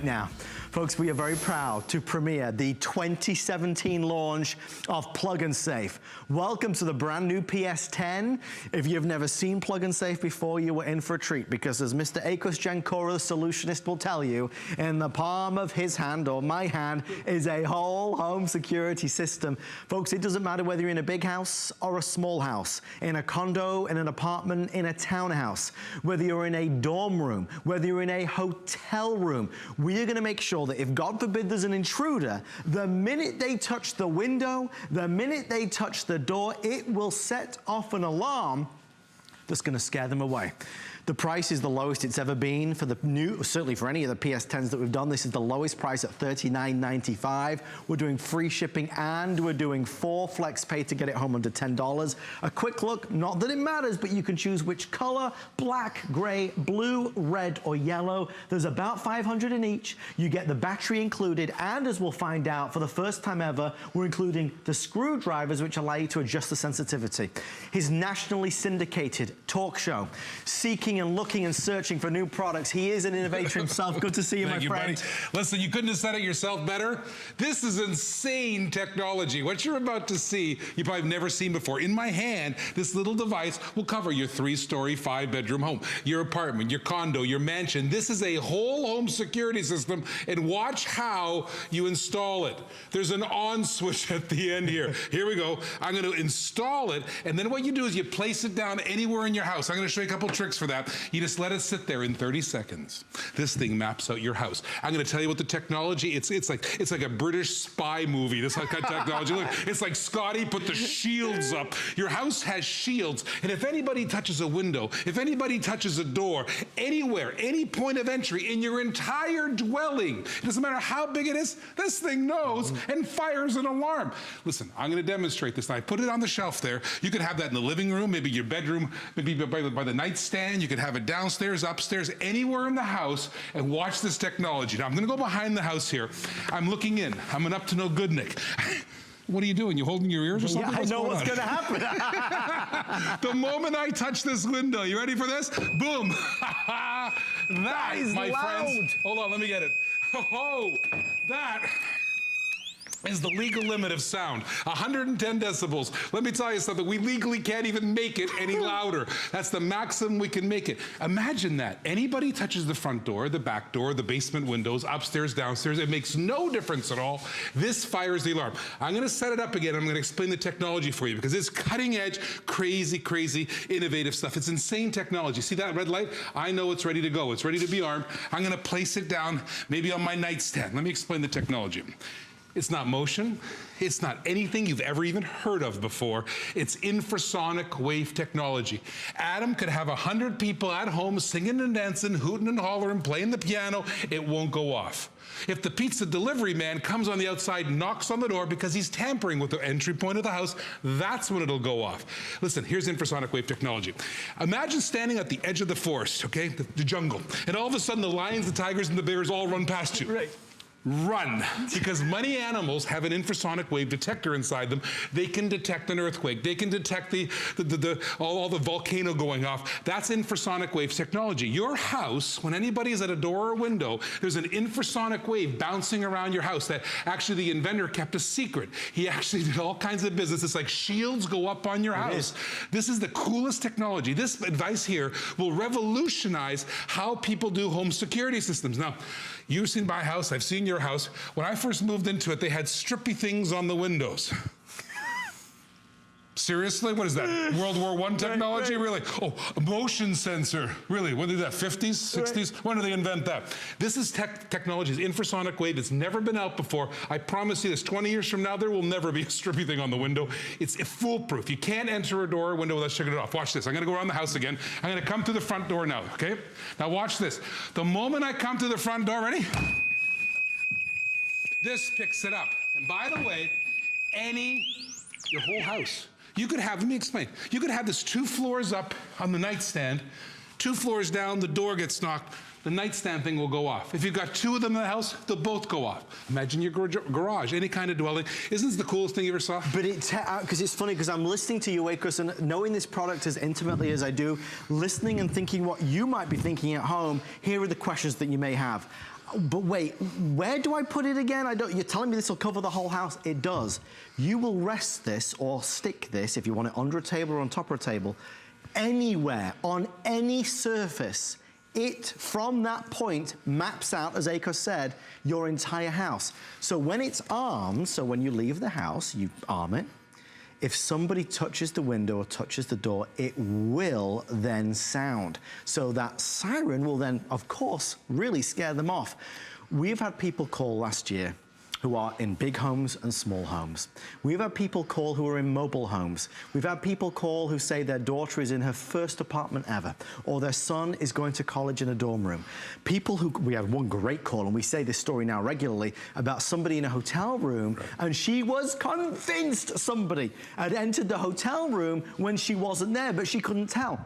Now, folks, we are very proud to premiere the 2017 launch of Plug and Safe. Welcome to the brand new PS10. If you've never seen Plug and Safe before, you were in for a treat, because as Mr. Akos Jankora, the solutionist, will tell you, in the palm of his hand, or my hand, is a whole home security system. Folks, it doesn't matter whether you're in a big house or a small house, in a condo, in an apartment, in a townhouse, whether you're in a dorm room, whether you're in a hotel room, we are going to make sure that if, God forbid, there's an intruder, the minute they touch the window, the minute they touch the door, it will set off an alarm that's going to scare them away. The price is the lowest it's ever been for the new, certainly for any of the PS10s that we've done. This is the lowest price at $39.95. We're doing free shipping, and we're doing 4 flex pay to get it home under $10. A quick look, not that it matters, but you can choose which color: black, gray, blue, red, or yellow. There's about 500 in each. You get the battery included, and as we'll find out, for the first time ever, we're including the screwdrivers, which allow you to adjust the sensitivity. His nationally syndicated talk show, seeking and looking and searching for new products. He is an innovator himself. Good to see you, my friend. Buddy. Listen, you couldn't have said it yourself better. This is insane technology. What you're about to see, you probably have never seen before. In my hand, this little device will cover your 3-story, 5-bedroom home, your apartment, your condo, your mansion. This is a whole home security system, and watch how you install it. There's an on switch at the end here. Here we go. I'm going to install it, and then what you do is you place it down anywhere in your house. I'm going to show you a couple tricks for that. You just let it sit there in 30 seconds. This thing maps out your house. I'm going to tell you what the technology, it's like a British spy movie. This kind of technology. Look, it's like Scotty put the shields up. Your house has shields, and if anybody touches a window, if anybody touches a door, anywhere, any point of entry in your entire dwelling, it doesn't matter how big it is, this thing knows and fires an alarm. Listen, I'm going to demonstrate this. Now, I put it on the shelf there. You could have that in the living room, maybe your bedroom, maybe by the nightstand. You could have it downstairs, upstairs, anywhere in the house, and watch this technology. Now, I'm going to go behind the house here. I'm looking in. I'm an up-to-no-good-Nick. What are you doing? You holding your ears or something? Yeah, I know what's going to happen. The moment I touch this window, you ready for this? Boom. That is my loud. Friends. Hold on, let me get it. Oh, that is the legal limit of sound, 110 decibels. Let me tell you something, we legally can't even make it any louder. That's the maximum we can make it. Imagine that. Anybody touches the front door, the back door, the basement windows, upstairs, downstairs, it makes no difference at all. This fires the alarm. I'm gonna set it up again. I'm gonna explain the technology for you, because it's cutting edge, crazy, crazy, innovative stuff. It's insane technology. See that red light? I know it's ready to go. It's ready to be armed. I'm gonna place it down, maybe on my nightstand. Let me explain the technology. It's not motion. It's not anything you've ever even heard of before. It's infrasonic wave technology. Adam could have 100 people at home singing and dancing, hooting and hollering, playing the piano. It won't go off. If the pizza delivery man comes on the outside, knocks on the door because he's tampering with the entry point of the house, that's when it'll go off. Listen, here's infrasonic wave technology. Imagine standing at the edge of the forest, okay, the jungle, and all of a sudden the lions, the tigers, and the bears all run past you. Right. Run, because many animals have an infrasonic wave detector inside them. They can detect an earthquake. They can detect all the volcano going off. That's infrasonic wave technology. Your house, when anybody is at a door or window, there's an infrasonic wave bouncing around your house that actually the inventor kept a secret. He actually did all kinds of business. It's like shields go up on your house. This is the coolest technology. This device here will revolutionize how people do home security systems. Now, you've seen my house, I've seen your house. When I first moved into it, they had strippy things on the windows. Seriously? What is that? World War I technology? Right. Really? Oh, a motion sensor. Really? When did that? 50s? 60s? Right. When did they invent that? This is technology, it's infrasonic wave. It's never been out before. I promise you this, 20 years from now, there will never be a strippy thing on the window. It's foolproof. You can't enter a door or window without shutting it off. Watch this. I'm going to go around the house again. I'm going to come to the front door now, okay? Now watch this. The moment I come to the front door, ready? This picks it up. And by the way, your whole house, you could have, let me explain. You could have this 2 floors up on the nightstand, 2 floors down, the door gets knocked, the nightstand thing will go off. If you've got 2 of them in the house, they'll both go off. Imagine your garage, any kind of dwelling. Isn't this the coolest thing you ever saw? But because it's funny, because I'm listening to you, Akos, and knowing this product as intimately as I do, listening and thinking what you might be thinking at home, here are the questions that you may have. But wait, where do I put it again? You're telling me this will cover the whole house? It does. You will rest this or stick this, if you want it under a table or on top of a table, anywhere, on any surface. It, from that point, maps out, as Aiko said, your entire house. So when it's armed, so when you leave the house, you arm it. If somebody touches the window or touches the door, it will then sound. So that siren will then, of course, really scare them off. We've had people call last year who are in big homes and small homes. We've had people call who are in mobile homes. We've had people call who say their daughter is in her first apartment ever, or their son is going to college in a dorm room. People who, we had one great call, and we say this story now regularly, about somebody in a hotel room, and she was convinced somebody had entered the hotel room when she wasn't there, but she couldn't tell.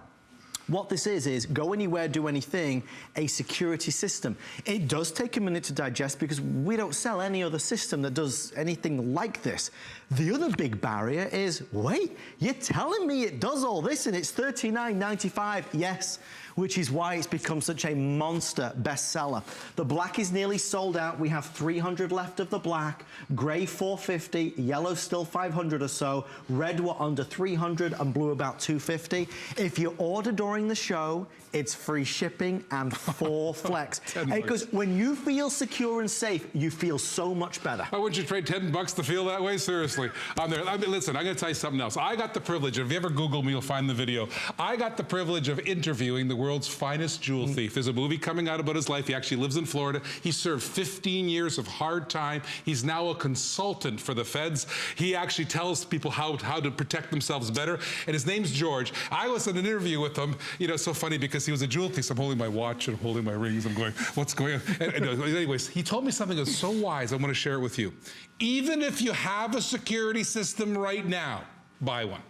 What this is go anywhere, do anything, a security system. It does take a minute to digest because we don't sell any other system that does anything like this. The other big barrier is, wait, you're telling me it does all this and it's $39.95? Yes, which is why it's become such a monster bestseller. The black is nearly sold out. We have 300 left of the black, gray 450, yellow still 500 or so, red were under 300 and blue about 250. If you order during the show, it's free shipping and 4 flex. Because when you feel secure and safe, you feel so much better. Why would you trade $10 to feel that way? Seriously. I mean, listen, I'm going to tell you something else. I got the privilege, if you ever Google me, you'll find the video. I got the privilege of interviewing the world's finest jewel thief. There's a movie coming out about his life. He actually lives in Florida. He served 15 years of hard time. He's now a consultant for the feds. He actually tells people how to protect themselves better. And his name's George. I was in an interview with him. You know, it's so funny because he was a jewel thief. So I'm holding my watch and holding my rings. I'm going, what's going on? And anyways, he told me something that was so wise. I want to share it with you. Even if you have a security system right now, buy one.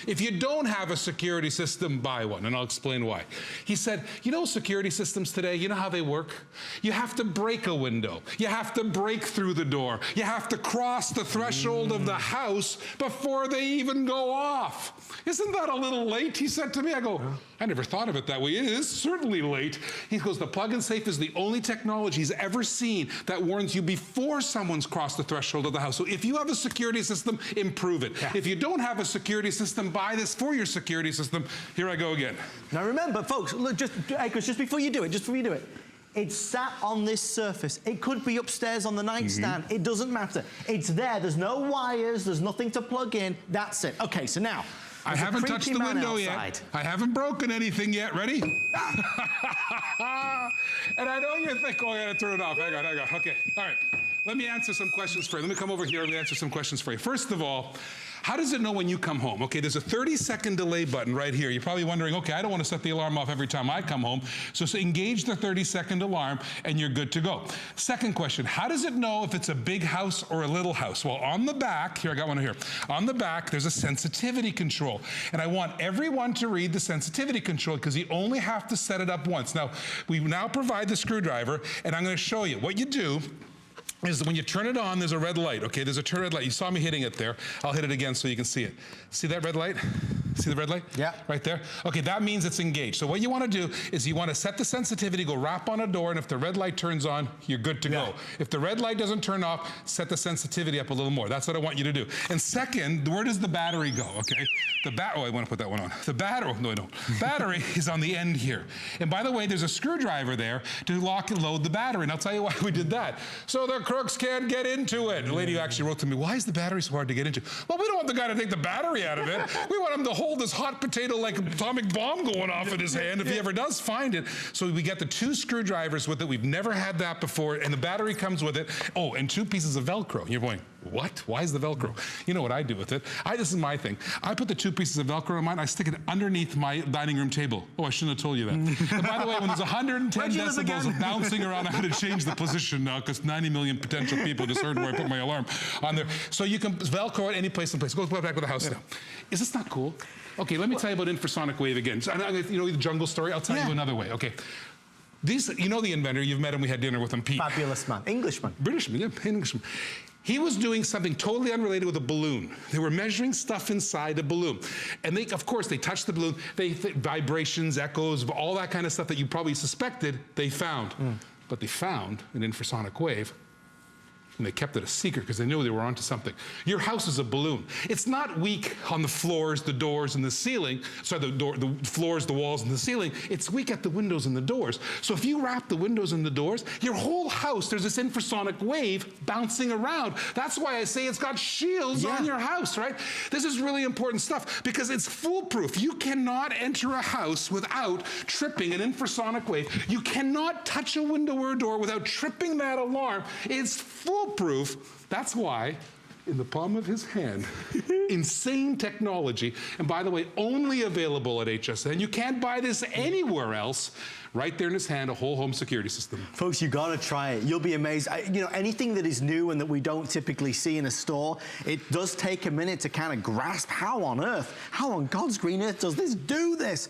If you don't have a security system, buy one, and I'll explain why. He said, you know security systems today, you know how they work? You have to break a window. You have to break through the door. You have to cross the threshold of the house before they even go off. Isn't that a little late? He said to me. I go, I never thought of it that way. It is certainly late. He goes, the plug and safe is the only technology he's ever seen that warns you before someone's crossed the threshold of the house. So if you have a security system, improve it. Yeah. If you don't have a security system, buy this for your security system. Here I go again. Now remember, folks, look, just before you do it, it's sat on this surface. It could be upstairs on the nightstand. It doesn't matter. It's there. There's no wires. There's nothing to plug in. That's it. Okay, so now, I haven't touched the window yet. I haven't broken anything yet. Ready? And I know you think, oh, I gotta turn it off. Hang on. Okay, all right. Let me answer some questions for you. Let me come over here and answer some questions for you. First of all, how does it know when you come home? Okay, there's a 30-second delay button right here. You're probably wondering, okay, I don't want to set the alarm off every time I come home. So engage the 30-second alarm and you're good to go. Second question, how does it know if it's a big house or a little house? Well, on the back, here, I got one here. On the back, there's a sensitivity control. And I want everyone to read the sensitivity control because you only have to set it up once. Now, we now provide the screwdriver and I'm going to show you. What you do is when you turn it on, there's a red light, okay? There's a red light. You saw me hitting it there. I'll hit it again so you can see it. See that red light? See the red light? Yeah. Right there? Okay, that means it's engaged. So what you want to do is you want to set the sensitivity, go rap on a door, and if the red light turns on, you're good to go. If the red light doesn't turn off, set the sensitivity up a little more. That's what I want you to do. And second, where does the battery go, okay? Oh, I want to put that one on. The battery, no I don't. Battery is on the end here. And by the way, there's a screwdriver there to lock and load the battery. And I'll tell you why we did that. So the crooks can't get into it. The lady actually wrote to me, why is the battery so hard to get into? Well, we don't want the guy to take the battery out of it. We want him to hold this hot potato like an atomic bomb going off in his hand if he ever does find it. So we get the 2 screwdrivers with it. We've never had that before. And the battery comes with it. Oh, and 2 pieces of Velcro. And you're going, what? Why is the Velcro? You know what I do with it? This is my thing. I put the 2 pieces of Velcro in mine. I stick it underneath my dining room table. Oh, I shouldn't have told you that. And by the way, when there's 110 decibels bouncing around, I had to change the position now because 90 million potential people just heard where I put my alarm on there. So you can Velcro it any place in place. Go back to the house now. Is this not cool? Okay, let me tell you about infrasonic wave again. So, you know the jungle story? I'll tell you another way. Okay. You know the inventor. You've met him. We had dinner with him, Pete. Fabulous man. Englishman. Britishman, yeah, Englishman. He was doing something totally unrelated with a balloon. They were measuring stuff inside a balloon. And of course, they touched the balloon. Vibrations, echoes, all that kind of stuff that you probably suspected, they found. but they found an infrasonic wave, and they kept it a secret because they knew they were onto something. Your house is a balloon. It's not weak on the floors, the doors, and the ceiling. Sorry, the floors, the walls, and the ceiling. It's weak at the windows and the doors. So if you wrap the windows and the doors, your whole house, there's this infrasonic wave bouncing around. That's why I say it's got shields on your house, right? This is really important stuff because it's foolproof. You cannot enter a house without tripping an infrasonic wave. You cannot touch a window or a door without tripping that alarm. It's foolproof. That's why, in the palm of his hand, insane technology, and by the way, only available at HSN. You can't buy this anywhere else. Right there in his hand, a whole home security system. Folks, you gotta try it. You'll be amazed. You know, anything that is new and that we don't typically see in a store, it does take a minute to kind of grasp how on earth, how on God's green earth does this do this?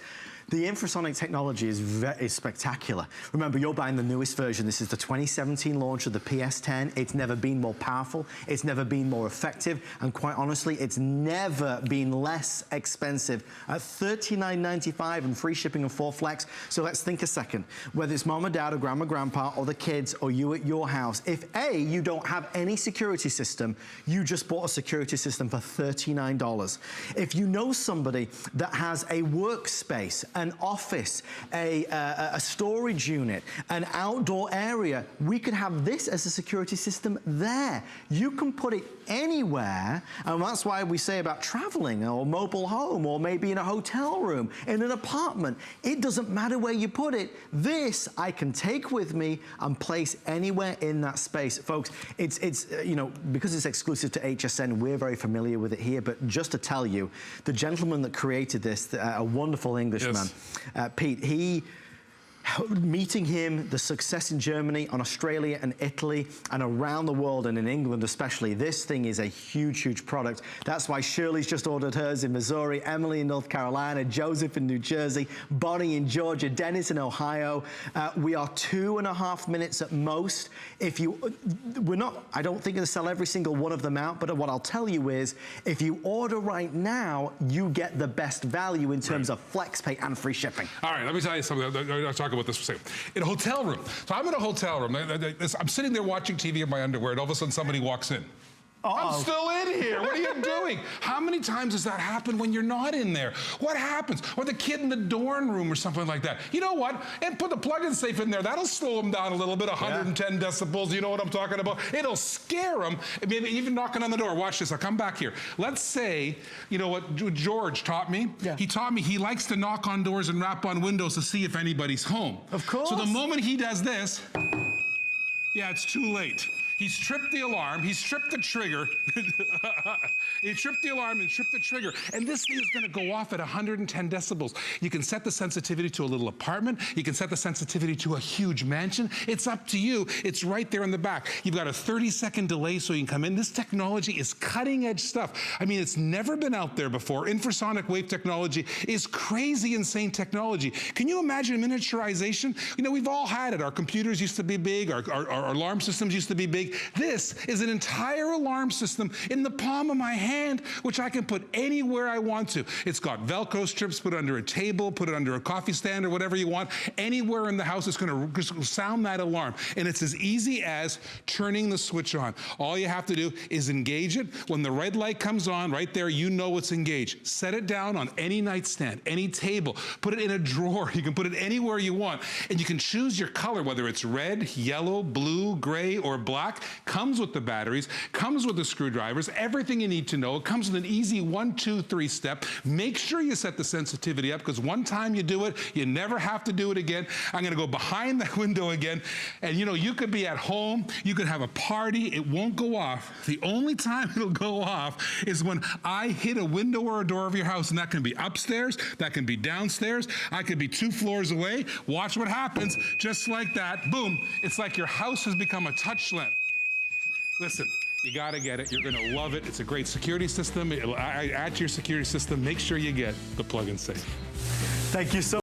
The infrasonic technology is spectacular. Remember, you're buying the newest version. This is the 2017 launch of the PS10. It's never been more powerful. It's never been more effective. And quite honestly, it's never been less expensive at $39.95 and free shipping and 4 flex. So let's think a second. Whether it's mom or dad or grandma, grandpa, or the kids, or you at your house, if A, you don't have any security system, you just bought a security system for $39. If you know somebody that has a workspace, an office, a storage unit, an outdoor area, we could have this as a security system there. You can put it anywhere, and that's why we say about traveling or mobile home or maybe in a hotel room, in an apartment. It doesn't matter where you put it. This I can take with me and place anywhere in that space. Folks, it's you know, because it's exclusive to HSN, we're very familiar with it here, but just to tell you, the gentleman that created this, a wonderful Englishman, Pete, meeting him, the success in Germany, on Australia and Italy, and around the world, and in England especially, this thing is a huge, huge product. That's why Shirley's just ordered hers in Missouri, Emily in North Carolina, Joseph in New Jersey, Bonnie in Georgia, Dennis in Ohio. We are 2.5 minutes at most. If you, I don't think it'll sell every single one of them out, but what I'll tell you is, if you order right now, you get the best value in terms of flex pay and free shipping. All right, let me tell you something. I'll talk about this for a second. In a hotel room. So I'm in a hotel room. I'm sitting there watching TV in my underwear, and all of a sudden somebody walks in. I'm still in here. What are you doing? How many times does that happen when you're not in there? What happens? Or the kid in the dorm room or something like that. You know what? And put the plug-in safe in there. That'll slow them down a little bit, 110 decibels. You know what I'm talking about? It'll scare them. Maybe even knocking on the door. Watch this. I'll come back here. Let's say, you know what George taught me? Yeah. He taught me he likes to knock on doors and rap on windows to see if anybody's home. Of course. So the moment he does this, yeah, it's too late. He's tripped the alarm, he's tripped the trigger. He tripped the alarm and tripped the trigger. And this thing is gonna go off at 110 decibels. You can set the sensitivity to a little apartment. You can set the sensitivity to a huge mansion. It's up to you. It's right there in the back. You've got a 30-second delay so you can come in. This technology is cutting edge stuff. I mean, it's never been out there before. Infrasonic wave technology is crazy, insane technology. Can you imagine miniaturization? You know, we've all had it. Our computers used to be big, our alarm systems used to be big. This is an entire alarm system in the palm of my hand, which I can put anywhere I want to. It's got Velcro strips, put it under a table, put it under a coffee stand or whatever you want. Anywhere in the house, it's gonna sound that alarm. And it's as easy as turning the switch on. All you have to do is engage it. When the red light comes on, right there, you know it's engaged. Set it down on any nightstand, any table. Put it in a drawer. You can put it anywhere you want. And you can choose your color, whether it's red, yellow, blue, gray, or black. Comes with the batteries, comes with the screwdrivers, everything you need to know. It comes with an easy 1, 2, 3 step. Make sure you set the sensitivity up, because one time you do it, you never have to do it again. I'm gonna go behind that window again, and you know, you could be at home, you could have a party, it won't go off. The only time it'll go off is when I hit a window or a door of your house, and that can be upstairs, that can be downstairs, I could be 2 floors away. Watch what happens, just like that, boom. It's like your house has become a touch lamp. Listen, you gotta get it. You're gonna love it. It's a great security system. It'll add to your security system. Make sure you get the plug-in safe. Thank you so much.